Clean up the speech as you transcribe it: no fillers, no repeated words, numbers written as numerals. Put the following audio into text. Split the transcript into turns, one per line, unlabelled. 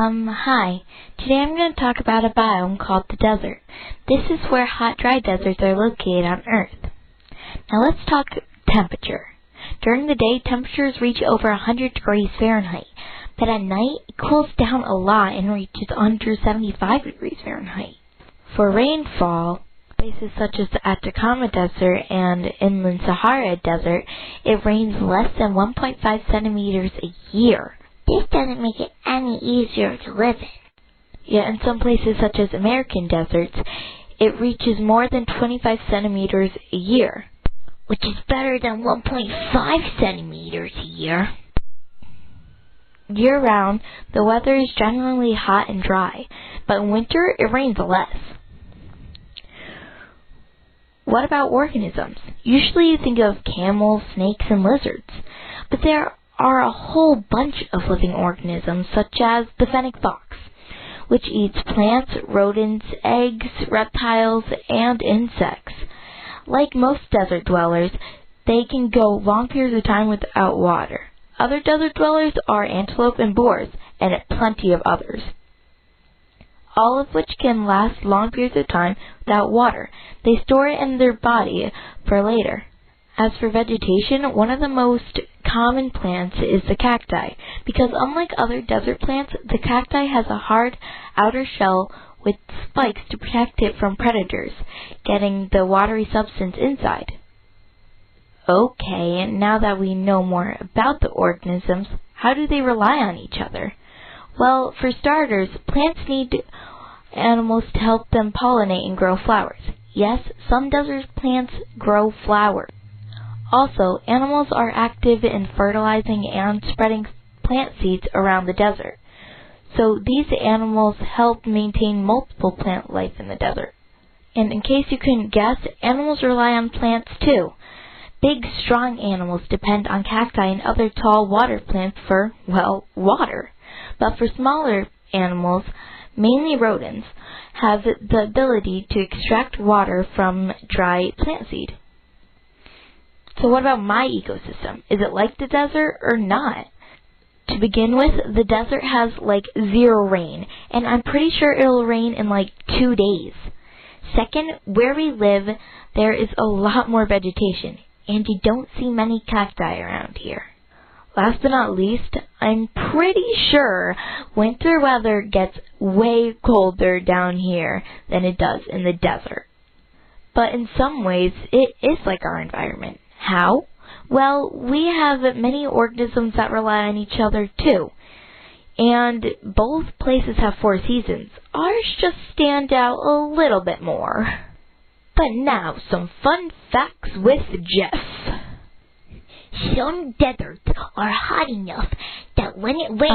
Hi. Today I'm going to talk about a biome called the desert. This is where hot, dry deserts are located on Earth. Now let's talk temperature. During the day, temperatures reach over 100 degrees Fahrenheit, but at night it cools down a lot and reaches under 75 degrees Fahrenheit. For rainfall, places such as the Atacama Desert and inland Sahara Desert, it rains less than 1.5 centimeters a year.
This doesn't make it any easier to live in.
Yet in some places such as American deserts, it reaches more than 25 centimeters a year,
which is better than 1.5 centimeters a year.
Year-round, the weather is generally hot and dry, but in winter it rains less. What about organisms? Usually you think of camels, snakes, and lizards, but there are a whole bunch of living organisms, such as the fennec fox, which eats plants, rodents, eggs, reptiles, and insects. Like most desert dwellers, they can go long periods of time without water. Other desert dwellers are antelope and boars, and plenty of others, all of which can last long periods of time without water. They store it in their body for later. As for vegetation, one of the most common plants is the cacti, because unlike other desert plants, the cacti has a hard outer shell with spikes to protect it from predators getting the watery substance inside. Okay, and now that we know more about the organisms, how do they rely on each other? Well, for starters, plants need animals to help them pollinate and grow flowers. Yes, some desert plants grow flowers. Also, animals are active in fertilizing and spreading plant seeds around the desert. So these animals help maintain multiple plant life in the desert. And in case you couldn't guess, animals rely on plants too. Big, strong animals depend on cacti and other tall water plants for, well, water. But for smaller animals, mainly rodents, have the ability to extract water from dry plant seed. So what about my ecosystem? Is it like the desert or not? To begin with, the desert has like zero rain, and I'm pretty sure it'll rain in like 2 days. Second, where we live, there is a lot more vegetation, and you don't see many cacti around here. Last but not least, I'm pretty sure winter weather gets way colder down here than it does in the desert. But in some ways, it is like our environment. How? Well, we have many organisms that rely on each other too. And both places have 4 seasons. Ours just stand out a little bit more. But now, some fun facts with Jeff.
Some deserts are hot enough that when it rains,